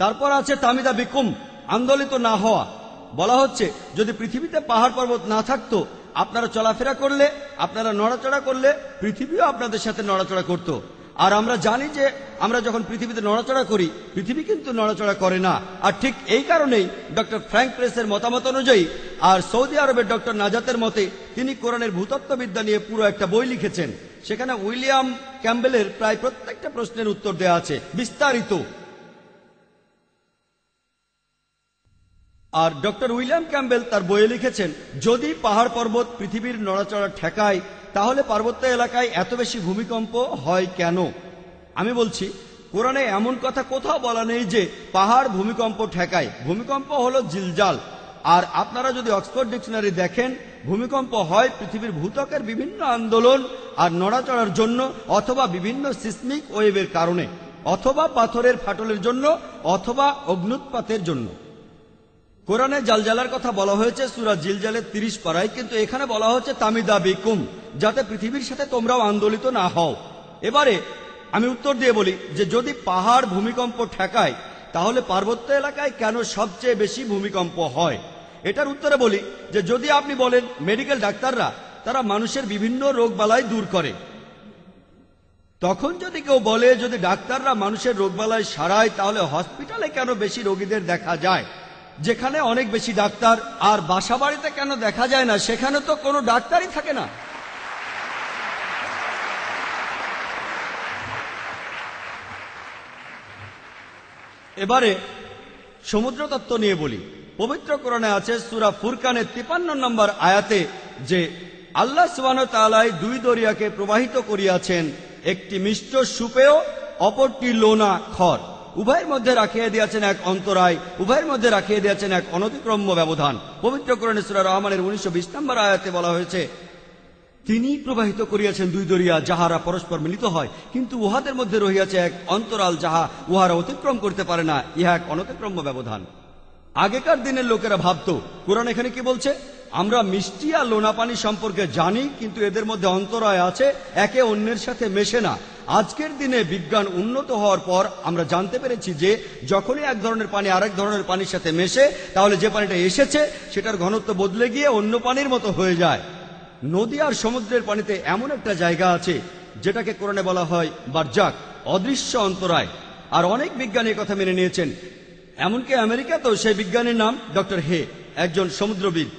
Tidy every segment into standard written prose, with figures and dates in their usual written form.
তারপর আছে তামিদা বিকুম, আন্দোলিত না হওয়া। বলা হচ্ছে যদি পৃথিবীতে পাহাড় পর্বত না থাকতো, আপনারা চলাফেরা করলে, আপনারা নড়াচড়া করলে, পৃথিবীও আপনাদের সাথে নড়াচড়া করত। আর আমরা জানি যে আমরা যখন পৃথিবীতে নড়াচড়া করি, পৃথিবী কিন্তু নড়াচড়া করে না। আর ঠিক এই কারণেই ডক্টর ফ্র্যাঙ্ক প্রেসের মতামত অনুযায়ী আর সৌদি আরবের ডক্টর নাজাতের মতে, তিনি কোরআনের ভূতত্ত্ববিদ্যা নিয়ে পুরো একটা বই লিখেছেন। সেখানে উইলিয়াম ক্যাম্বেলের প্রায় প্রত্যেকটা প্রশ্নের উত্তর দেওয়া আছে, বিস্তারিত। আর ডক্টর উইলিয়াম ক্যাম্বেল তার বইয়ে লিখেছেন, যদি পাহাড় পর্বত পৃথিবীর নড়াচড়া ঠেকায়, তাহলে পার্বত্য এলাকায় এত বেশি ভূমিকম্প হয় কেন? আমি বলছি, কোরআনে এমন কথা কোথাও বলা নেই যে পাহাড় ভূমিকম্প ঠেকায়। ভূমিকম্প হলো জিলজাল। আর আপনারা যদি অক্সফোর্ড ডিকশনারি দেখেন, ভূমিকম্প হয় পৃথিবীর ভূত্বকের বিভিন্ন আন্দোলন আর নড়াচড়ার জন্য, অথবা বিভিন্ন সিসমিক ওয়েভের কারণে, অথবা পাথরের ফাটলের জন্য, অথবা অগ্নুৎপাতের জন্য। কোরআনে জালজালার কথা বলা হয়েছে সূরা জিলজালের 30 পারায়, কিন্তু এখানে বলা হচ্ছে তামিদা বিকুম, যাতে পৃথিবীর সাথে তোমরাও আন্দোলিত না হও। এবারে আমি উত্তর দিয়ে বলি যে যদি পাহাড় ভূমিকম্প ঠেকায়, তাহলে পার্বত্য এলাকায় কেন সবচেয়ে বেশি ভূমিকম্প হয়? এটার উত্তরে বলি যে যদি আপনি বলেন মেডিকেল ডাক্তাররা তারা মানুষের বিভিন্ন রোগ বালাই দূর করে, তখন যদি কেউ বলে যদি ডাক্তাররা মানুষের রোগ বালাই সারায়, তাহলে হসপিটালে কেন বেশি রোগীদের দেখা যায়? যেখানে অনেক বেশি ডাক্তার। আর বাসা বাড়িতে কেন দেখা যায় না? সেখানে তো কোনো ডাক্তারই থাকে না। এবারে সমুদ্র তত্ত্ব নিয়ে বলি। পবিত্র কোরআনে আছে সূরা ফুরকানের 53 নম্বর আয়াতে যে আল্লাহ সুবহানাহু ওয়া তাআলা দুই দরিয়াকে প্রবাহিত করিয়াছেন, একটি মিষ্ট সুপেয়, অপরটি লোনা খর। উভয়ের মধ্যে রাখিয়ে দিয়েছেন এক অন্তরায়, উভয়ের মধ্যে রাখিয়ে দিয়েছেন এক অনতিক্রম্য ব্যবধান। পবিত্র কোরআনে সূরা রহমানের 1920 নম্বর আয়াতে বলা হয়েছে, তিনি প্রবাহিত করিয়াছেন দুই দরিয়া, যাহারা পরস্পর মিলিত হয়, কিন্তু উহাদের মধ্যে রহিয়াছে এক অন্তরাল, যাহা উহারা অতিক্রম করতে পারে না, ইহা এক অনতিক্রম্য ব্যবধান। আগেকার দিনের লোকেরা ভাবত, কোরআন এখানে কি বলছে, আমরা মিষ্টি আর লোনা পানি সম্পর্কে জানি, কিন্তু এদের মধ্যে অন্তরায় আছে, একে অন্যের সাথে মেশে না। আজকের দিনে বিজ্ঞান উন্নত হওয়ার পর আমরা জানতে পেরেছি যে যখনই এক ধরনের পানি আরেক ধরনের পানির সাথে মেশে, তাহলে যে পানিটা এসেছে সেটার ঘনত্ব বদলে গিয়ে অন্য পানির মতো হয়ে যায়। নদী আর সমুদ্রের পানিতে এমন একটা জায়গা আছে যেটাকে কোরআনে বলা হয় বারজাক, অদৃশ্য অন্তরায়। আর অনেক বিজ্ঞানী কথা মেনে নিয়েছেন। এমনকি আমেরিকাতেও সেই বিজ্ঞানীর নাম ডক্টর হে, একজন সমুদ্রবিদ।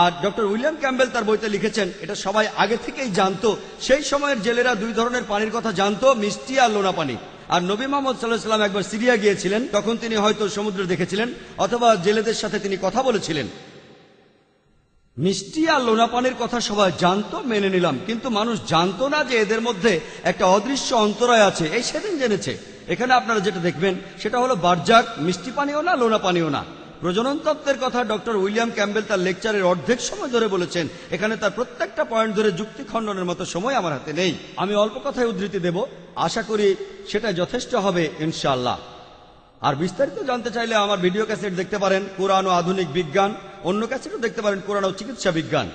আর ডক্টর উইলিয়াম ক্যাম্বেল তার বইতে লিখেছেন, এটা সবাই আগে থেকেই জানতো। সেই সময়ের জেলেরা দুই ধরনের পানির কথা জানতো, মিষ্টি আর লোনা পানি। আর নবী মুহাম্মদ সাল্লাল্লাহু আলাইহি ওয়াসাল্লাম একবার সিরিয়া গিয়েছিলেন, তখন তিনি হয়তো সমুদ্র দেখেছিলেন, অথবা জেলেদের সাথে তিনি কথা বলেছিলেন। মিষ্টি আর লোনা পানির কথা সবাই জানতো, মেনে নিলাম, কিন্তু মানুষ জানতো না যে এদের মধ্যে একটা অদৃশ্য অন্তরায় আছে। এই সেদিন জেনেছে। এখানে আপনারা যেটা দেখবেন সেটা হলো বারজাক, মিষ্টি পানিও না, লোনা পানিও না। প্রজনন তত্ত্বের কথা ডক্টর উইলিয়াম ক্যাম্বেল তার লেকচারের অর্ধেক সময় ধরে বলেছেন। এখানে তার প্রত্যেকটা পয়েন্ট ধরে যুক্তি খণ্ডনের মতো সময় আমার হাতে নেই। আমি অল্প কথায় উদ্ধৃতি দেব, আশা করি সেটা যথেষ্ট হবে ইনশাআল্লাহ। আর বিস্তারিত জানতে চাইলে আমার ভিডিও ক্যাসেট দেখতে পারেন, কোরআন ও আধুনিক বিজ্ঞান। অন্য ক্যাসেটও দেখতে পারেন, কোরআন ও চিকিৎসা বিজ্ঞান।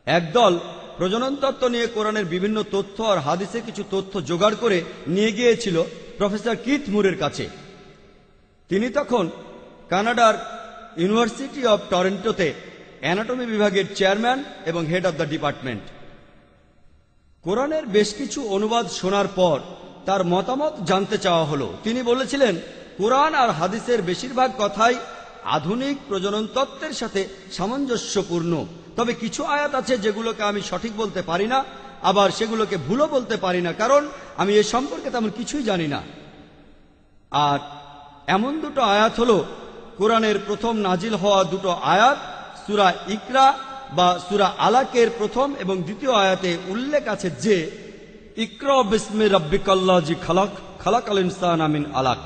একদল প্রজনন তত্ত্ব নিয়ে কোরআনের বিভিন্ন তথ্য আর হাদিসে কিছু তথ্য জোগাড় করে নিয়ে গিয়েছিল প্রফেসর কিথ মুরের কাছে। তিনি তখন কানাডার ইউনিভার্সিটি অব টরন্টোতে অ্যানাটমি বিভাগের চেয়ারম্যান এবং হেড অব দ্য ডিপার্টমেন্ট। কোরআনের বেশ কিছু অনুবাদ শোনার পর তার মতামত জানতে চাওয়া হলো। তিনি বলেছিলেন, কোরআন আর হাদিসের বেশিরভাগ কথাই আধুনিক প্রজনন তত্ত্বের সাথে সামঞ্জস্যপূর্ণ, তবে কিছু আয়াত আছে যেগুলোকে আমি সঠিক বলতে পারি না, আবার সেগুলোকে ভুলও বলতে পারি না, কারণ আমি এ সম্পর্কে তেমন কিছুই জানি না। আর এমন দুটো আয়াত হলো কোরআনের প্রথম নাজিল হওয়া দুটো আয়াত, সূরা ইকরা বা সূরা আলাকের প্রথম এবং দ্বিতীয় আয়াতে উল্লেখ আছে যে ইকরা বিসমি রাব্বিকাল্লাযী খালাক, খালাকাল ইনসানা মিন আলাক।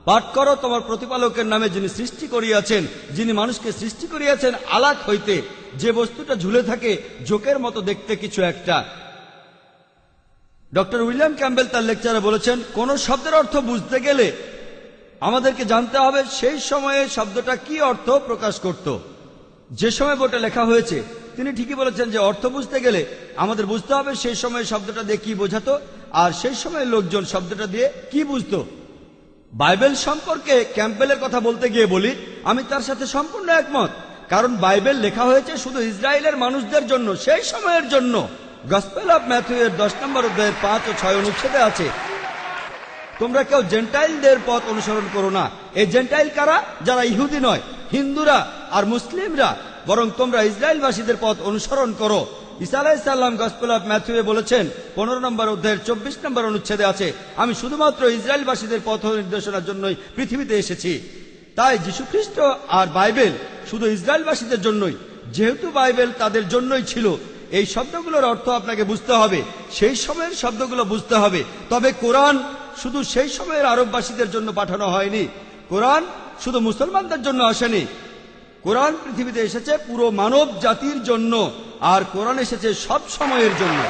পাঠ করো তোমার প্রতিপালকের নামে, যিনি সৃষ্টি করিয়াছেন, যিনি মানুষকে সৃষ্টি করিয়াছেন আলাক হইতে, যে বস্তুটা ঝুলে থাকে জোকের মতো দেখতে কিছু একটা। ডক্টর উইলিয়াম ক্যাম্বেল তার লেকচারে বলেছেন, কোন শব্দের অর্থ বুঝতে গেলে আমাদেরকে জানতে হবে সেই সময়ে শব্দটা কি অর্থ প্রকাশ করত। যে সময় বোর্ডে লেখা হয়েছে, তিনি ঠিকই বলেছেন যে অর্থ বুঝতে গেলে আমাদের বুঝতে হবে সেই সময় শব্দটা দিয়ে কি বোঝাতো, আর সেই সময় লোকজন শব্দটা দিয়ে কি বুঝতো। বাইবেল সম্পর্কে ক্যাম্পবেলের কথা বলতে গিয়ে বলি, আমি তার সাথে সম্পূর্ণ একমত। কারণ বাইবেল লেখা হয়েছে শুধু ইসরায়েলের মানুষদের জন্য, সেই সময়ের জন্য। গসপেল অফ ম্যাথিউ এর 10 নম্বর অধ্যায়ের 5 ও 6 অনুচ্ছেদে আছে, তোমরা কেউ জেন্টাইলদের পথ অনুসরণ করো না। এই জেন্টাইল কারা? যারা ইহুদি নয়, হিন্দুরা আর মুসলিমরা, বরং তোমরা ইসরায়েলবাসীদের পথ অনুসরণ করো। ঈসা আলাইহিস সালাম গসপেল অফ ম্যাথিউ বলেছেন 15 নম্বর অধ্যায়ের 24 নম্বর অনুচ্ছেদে আছে, আমি শুধুমাত্র ইসরায়েলবাসীদের পথ নির্দেশনার জন্যই পৃথিবীতে এসেছি। তাই যীশুখ্রিস্ট আর বাইবেল শুধু ইসরায়েলবাসীদের জন্যই। যেহেতু বাইবেল তাদের জন্যই ছিল, এই শব্দগুলোর অর্থ আপনাকে বুঝতে হবে, সেই সময়ের শব্দগুলো বুঝতে হবে। তবে কোরআন শুধু সেই সময়ের আরববাসীদের জন্য পাঠানো হয়নি, কোরআন শুধু মুসলমানদের জন্য আসেনি। কোরআন পৃথিবীতে এসেছে পুরো মানব জাতির জন্য, আর কোরআন এসেছে সব সময়ের জন্য।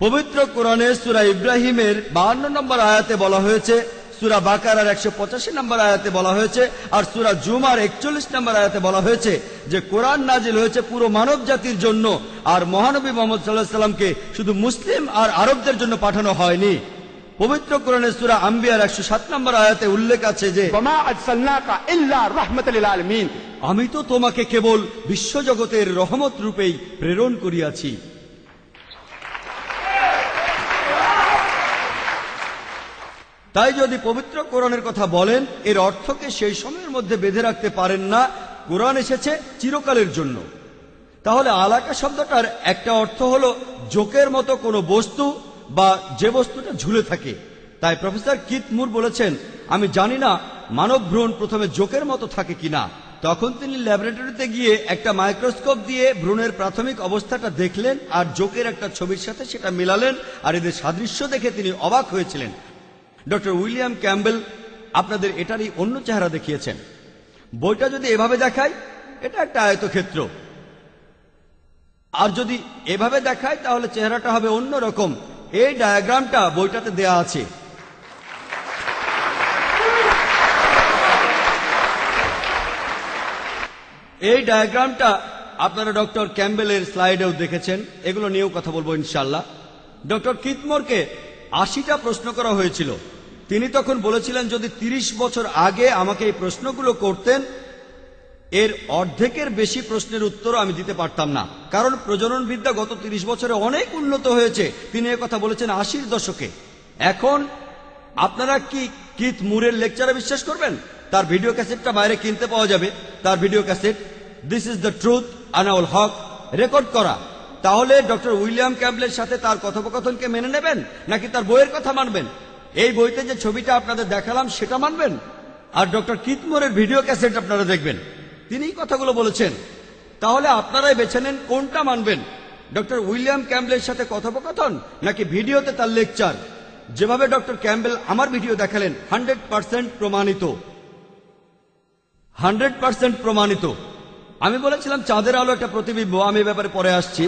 পবিত্র কোরআনে সূরা ইব্রাহিমের 52 নম্বর আয়াতে বলা হয়েছে, সূরা বাকারার 185 নম্বর আয়াতে বলা হয়েছে, আর সূরা জুমার 41 নম্বর আয়াতে বলা হয়েছে যে কোরআন নাজিল হয়েছে পুরো মানব জাতির জন্য, আর মহানবী মুহাম্মদ সাল্লাল্লাহু আলাইহি সাল্লামকে শুধু মুসলিম আর আরবদের জন্য পাঠানো হয়নি। পবিত্র কোরআনে সূরা আম্বিয়ার 107 নম্বর আয়াতে উল্লেখ আছে যে ওয়ামা আরসালনাকা ইল্লা রাহমাতাল লিল আলামিন, আমি তো তোমাকে কেবল বিশ্বজগতের রহমত রূপেই প্রেরণ করিয়াছি। তাই যদি পবিত্র কোরআনের কথা বলেন, এর অর্থকে সেই সময়ের মধ্যে বেঁধে রাখতে পারেন না। কোরআন এসেছে চিরকালের জন্য। তাহলে আলাকা শব্দটার একটা অর্থ হলো জোকের মতো কোনো বস্তু বা যে বস্তুটা ঝুলে থাকে। তাই প্রফেসর কিথ মুর বলেছেন, আমি জানি না মানব ভ্রূণ প্রথমে জোকের মতো থাকে কিনা। তখন তিনি ল্যাবরেটরিতে গিয়ে একটা মাইক্রোস্কোপ দিয়ে ভ্রূণের প্রাথমিক অবস্থাটা দেখলেন আর জোকের একটা ছবির সাথে সেটা মেলালেন, আর এদের সাদৃশ্য দেখে তিনি অবাক হয়েছিলেন। ডক্টর উইলিয়াম ক্যাম্বেল আপনাদের এটারই অন্য চেহারা দেখিয়েছেন। বইটা যদি এভাবে দেখায়, এটা একটা আয়তক্ষেত্র, আর যদি এভাবে দেখায় তাহলে চেহারাটা হবে অন্য রকম। এই ডায়াগ্রামটা বইটাতে দেয়া আছে। এই ডায়াগ্রামটা আপনারা ডক্টর ক্যাম্বেলের স্লাইডেও দেখেছেন, এগুলো নিয়েও কথা বলবো ইনশাল্লাহ। ডক্টর কিথ মুরকে 80টা প্রশ্ন করা হয়েছিল। তিনি তখন বলেছিলেন, যদি 30 বছর আগে আমাকে এই প্রশ্নগুলো করতেন, এর অর্ধেকের বেশি প্রশ্নের উত্তর আমি দিতে পারতাম না, কারণ প্রজনন বিদ্যা গত 30 বছরে অনেক উন্নত হয়েছে। তিনি কথা বলেছেন 80-র দশকে। এখন আপনারা কি কিথ মুরের লেকচারে বিশ্বাস করবেন? তার ভিডিও ক্যাসেটটা বাইরে কিনতে পাওয়া যাবে। তার video cassette this is the truth Anaul Haque record করা। তাহলে ডক্টর উইলিয়াম ক্যাম্বেলের সাথে তার কথোপকথনকে মেনে নেবেন, নাকি তার বইয়ের কথা মানবেন? এই বইতে যে ছবিটা আপনাদের দেখালাম সেটা মানবেন, আর ডক্টর কিথ মুরের ভিডিও ক্যাসেট আপনারা দেখবেন, তিনিই কথাগুলো বলেছেন। তাহলে আপনারাই বেছে নেন কোনটা মানবেন, ডক্টর উইলিয়াম ক্যাম্বেলের সাথে কথোপকথন নাকি ভিডিওতে তার লেকচার। যেভাবে ডক্টর ক্যাম্বেল আমার ভিডিও দেখালেন 100% প্রমাণিত, 100% প্রমাণিত। আমি বলেছিলাম চাঁদের আলো একটা প্রতিবিম্ব, আমি এ ব্যাপারে পরে আসছি।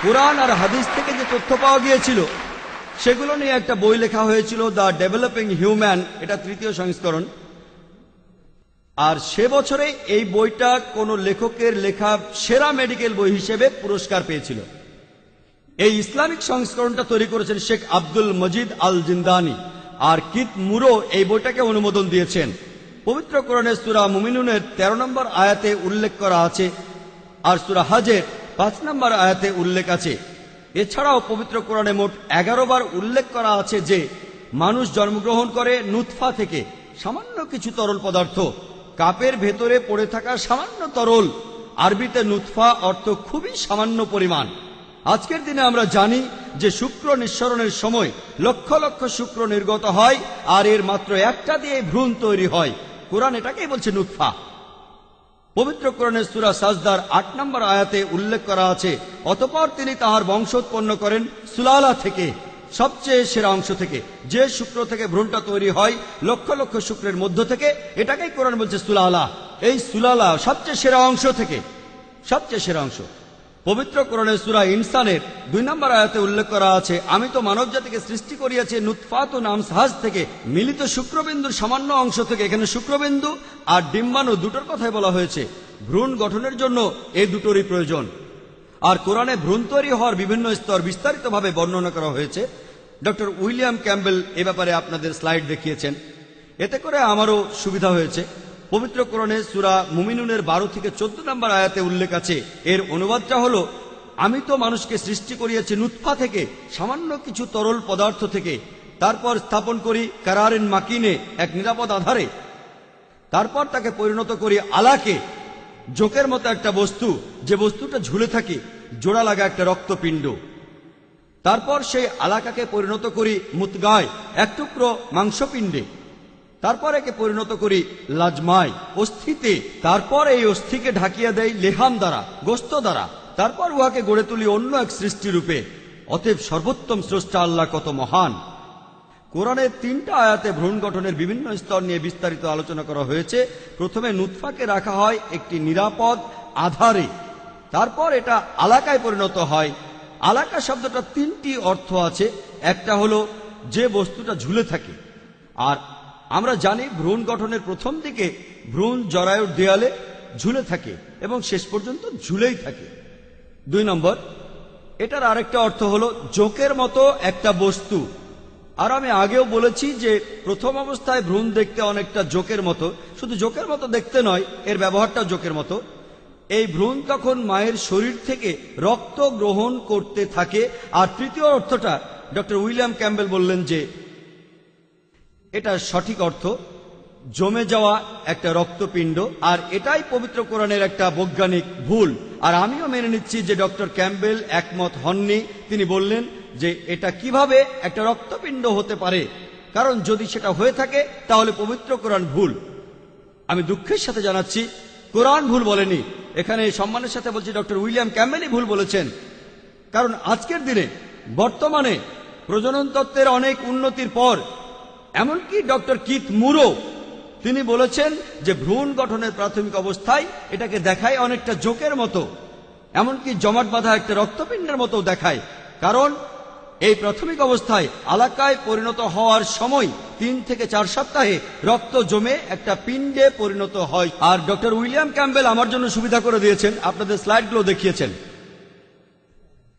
কোরআন আর হাদিস থেকে যে তথ্য পাওয়া গিয়েছিল সেগুলো নিয়ে একটা বই লেখা হয়েছিল, দ্য ডেভেলপিং হিউম্যান, এটা 3য় সংস্করণ। আর সে বছরে এই বইটা কোন লেখকের লেখা সেরা মেডিকেল বই হিসেবে পুরস্কার পেয়েছিল। এই ইসলামিক সংস্করণটা তৈরি করেছেন শেখ আব্দুল মজিদ আল জিন্দানি, আর কিথ মুরও এই বইটাকে অনুমোদন দিয়েছেন। পবিত্র কোরআনের সূরা মুমিনুনের 13 নম্বর আয়াতে উল্লেখ করা আছে, আর সূরা হজের 5 নম্বর আয়াতে উল্লেখ আছে। এছাড়াও পবিত্র কোরআনে মোট 11 বার উল্লেখ করা আছে যে মানুষ জন্মগ্রহণ করে নুতফা থেকে, সামান্য কিছু তরল পদার্থ, কাপের ভেতরে পড়ে থাকা সামান্য তরল। আরবিতে নুতফা অর্থ খুবই সামান্য পরিমাণ। আজকের দিনে আমরা জানি যে শুক্র নিঃসরণের সময় লক্ষ লক্ষ শুক্র নির্গত হয়, আর এর মাত্র একটা দিয়ে ভ্রূণ তৈরি হয়। কোরআন এটাকেই বলছে নুতফা। পবিত্র কোরআনের সূরা সাজদার 8 নম্বর আয়াতে উল্লেখ করা আছে, অতঃপর তিনি তাহার বংশ উৎপন্ন করেন সুলালা থেকে, সবচেয়ে সেরা অংশ থেকে। যে শুক্র থেকে ভ্রূণটা তৈরি হয় লক্ষ লক্ষ শুক্রের মধ্য থেকে, এটাকেই কোরআন বলছে সুলালা। এই সুলালা সবচেয়ে সেরা অংশ থেকে, সবচেয়ে সেরা অংশ। পবিত্র কোরআনের সূরা ইনসানের 2 নম্বর আয়াতে উল্লেখ করা আছে, আমি তো মানব জাতিকে সৃষ্টি করিয়াছি নুতফাতুন আমসাজ থেকে, মিলিত শুক্রবিন্দুর সামান্য অংশ থেকে। এখানে শুক্রবিন্দু আর ডিম্বাণু দুটোর কথাই বলা হয়েছে। ভ্রূণ গঠনের জন্য এই দুটোরই প্রয়োজন। আর কোরআনে ভ্রূণ তৈরি হওয়ার বিভিন্ন স্তর বিস্তারিতভাবে বর্ণনা করা হয়েছে। ডক্টর উইলিয়াম ক্যাম্বেল এ ব্যাপারে আপনাদের স্লাইড দেখিয়েছেন। এতে করে আমারও সুবিধা হয়েছে। পবিত্র কোরআনে সূরা মুমিনুনের 12 থেকে 14 নম্বর আয়াতে উল্লেখ আছে, এর অনুবাদটা হলো, আমি তো মানুষকে সৃষ্টি করিয়েছি নুতফা থেকে, সামান্য কিছু তরল পদার্থ থেকে, তারপর স্থাপন করি কারারিন মাকিনে, এক নিরাপদ আধারে, তারপর তাকে পরিণত করি আলাকে, জোকের মতো একটা বস্তু, যে বস্তুটা ঝুলে থাকে, জোড়া লাগা একটা রক্তপিণ্ড। তারপর সেই আলাকাকে পরিণত করি মুতগায়, এক টুকরো মাংসপিণ্ডে। তারপর একে পরিণত করি লাজমায়, অস্থিতে। তারপর এই অস্থিকে ঢাকিয়া দেয় লেহাম দ্বারা, গোস্ত দ্বারা। তারপর উহাকে গড়ে তুলি অন্য এক সৃষ্টিরূপে। অতএব সর্বোত্তম স্রষ্টা আল্লাহ কত মহান। কোরআনের 3টা আয়াতে ভ্রূণ গঠনের বিভিন্ন স্তর নিয়ে বিস্তারিত আলোচনা করা হয়েছে। প্রথমে নুতফাকে রাখা হয় একটি নিরাপদ আধারে, তারপর এটা আলাকায় পরিণত হয়। আলাকা শব্দটা 3টি অর্থ আছে। একটা হলো যে বস্তুটা ঝুলে থাকে, আর আমরা জানি ভ্রূণ গঠনের প্রথম দিকে ভ্রূণ জরায়ুর দেয়ালে ঝুলে থাকে এবং শেষ পর্যন্ত ঝুলেই থাকে। 2 নম্বর, এটার আরেকটা অর্থ হলো জোকের মতো একটা বস্তু। আর আমি আগেও বলেছি যে প্রথম অবস্থায় ভ্রূণ দেখতে অনেকটা জোকের মতো। শুধু জোকের মতো দেখতে নয়, এর ব্যবহারটাও জোকের মতো। এই ভ্রূণ তখন মায়ের শরীর থেকে রক্ত গ্রহণ করতে থাকে। আর তৃতীয় অর্থটা ডক্টর উইলিয়াম ক্যাম্বেল বললেন যে এটা সঠিক অর্থ, জমে যাওয়া একটা রক্তপিণ্ড। আর এটাই পবিত্র কোরআনের একটা বৈজ্ঞানিক ভুল। আর আমিও মেনে নিচ্ছি যে ডক্টর ক্যাম্বেল একমত হননি। তিনি বললেন যে এটা কিভাবে একটা রক্তপিণ্ড হতে পারে, কারণ যদি সেটা হয়ে থাকে তাহলে পবিত্র কোরআন ভুল। আমি দুঃখের সাথে জানাচ্ছি, কোরআন ভুল বলেনি। এখানে সম্মানের সাথে বলছি, ডক্টর উইলিয়াম ক্যাম্বেলই ভুল বলেছেন। কারণ আজকের দিনে বর্তমানে প্রজনন তত্ত্বের অনেক উন্নতির পর, এমনকি ডক্টর কিথ মুরও তিনি বলেছেন যে ভ্রূণ গঠনের প্রাথমিক অবস্থায় এটাকে দেখায় অনেকটা জোকের মতো, এমনকি জমাট বাঁধা একটা রক্তপিণ্ডের মতো দেখায়। কারণ এই প্রাথমিক অবস্থায় আলাকায় পরিণত হওয়ার সময় 3 থেকে 4 সপ্তাহে রক্ত জমে একটা পিণ্ডে পরিণত হয়। আর ডক্টর উইলিয়াম ক্যাম্বেল আমার জন্য সুবিধা করে দিয়েছেন, আপনাদের স্লাইডগুলো দেখিয়েছেন।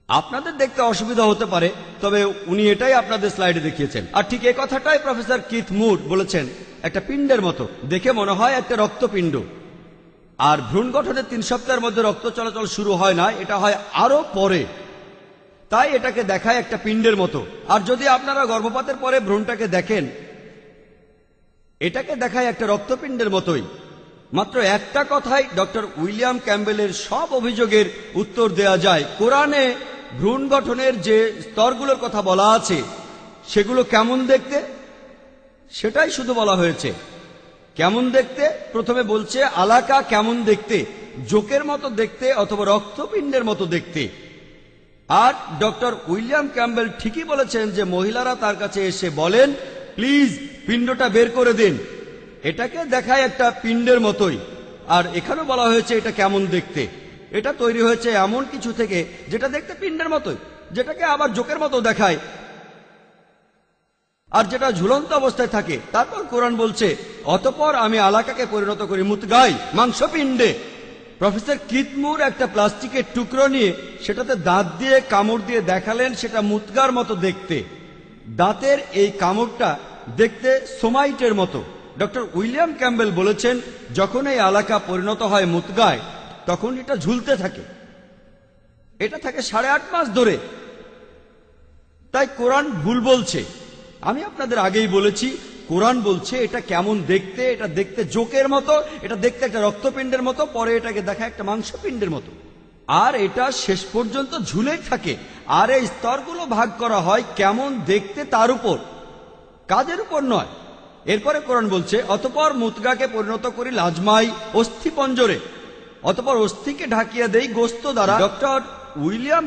আপনাদের দেখতে অসুবিধা হতে পারে, তবে উনি এটাই আপনাদের স্লাইডে দেখিয়েছেন। আর ঠিক এই কথাটাই প্রফেসর কিথ মুর বলেছেন, একটা পিণ্ডের মতো দেখে মনে হয় একটা রক্তপিণ্ড। আর ভ্রূণ গঠনের 3 সপ্তাহের মধ্যে রক্ত চলাচল শুরু হয় না, এটা হয় আরো পরে। তাই এটাকে দেখায় একটা পিণ্ডের মতো। আর যদি আপনারা গর্ভপাতের পরে ভ্রূণটাকে দেখেন, এটাকে দেখায় একটা রক্তপিণ্ডের মতোই। মাত্র একটা কথায় ডক্টর উইলিয়াম ক্যাম্বেলের সব অভিযোগের উত্তর দেয়া যায়। কোরআনে ভ্রূণ গঠনের যে স্তরগুলোর কথা বলা আছে সেগুলো কেমন দেখতে সেটাই শুধু বলা হয়েছে। কেমন দেখতে প্রথমে বলছে, আলাকা কেমন দেখতে, জোকের মতো দেখতে অথবা রক্তপিণ্ডের মতো দেখতে। আর ডক্টর উইলিয়াম ক্যাম্বেল ঠিকই বলেছেন যে মহিলারা তার কাছে এসে বলেন, প্লিজ পিণ্ডটা বের করে দিন। এটাকে দেখায় একটা পিণ্ডের মতোই। আর এখানে বলা হয়েছে এটা কেমন দেখতে। এটা তৈরি হয়েছে এমন কিছু থেকে যেটা দেখতে পিণ্ডের মতোই, যেটাকে আবার জোকের মতো দেখায়, আর যেটা ঝুলন্ত অবস্থায় থাকে। তারপর কোরআন বলছে, অতঃপর আমি আলাকাকে পরিণত করি মুতগায়, মাংসপিণ্ডে। প্রফেসর কিথ মুর একটা প্লাস্টিকের টুকরো নিয়ে সেটাতে দাঁত দিয়ে কামড় দিয়ে দেখালেন সেটা মুতগার মতো দেখতে। দাঁতের এই কামড়টা দেখতে সোমাইটের মতো। ডক্টর উইলিয়াম ক্যাম্বেল বলেছেন, যখন এই আলাকা পরিণত হয় মুতগায়, তখন এটা ঝুলতে থাকে। এটা থাকে 8.5 মাস ধরে। তাই কোরআন ভুল বলছে। আমি আপনাদের আগেই বলেছি, কোরআন বলছে এটা কেমন দেখতে, এটা দেখতে জোকের মতো, এটা দেখতে একটা রক্তপিণ্ডের মতো, পরে এটাকে দেখা একটা মাংসপিণ্ডের মতো। আর এটা শেষ পর্যন্ত ঝুলেই থাকে। আর এই স্তরগুলো ভাগ করা হয় কেমন দেখতে তার উপর, কাজের উপর নয়। এরপরে কোরআন বলছে, অতঃপর মুতগাকে পরিণত করি লাজমাই, অস্থিপঞ্জরে। অতঃপর অস্থিকে ঢাকিয়া দেই গোস্ত দ্বারা। Doctor William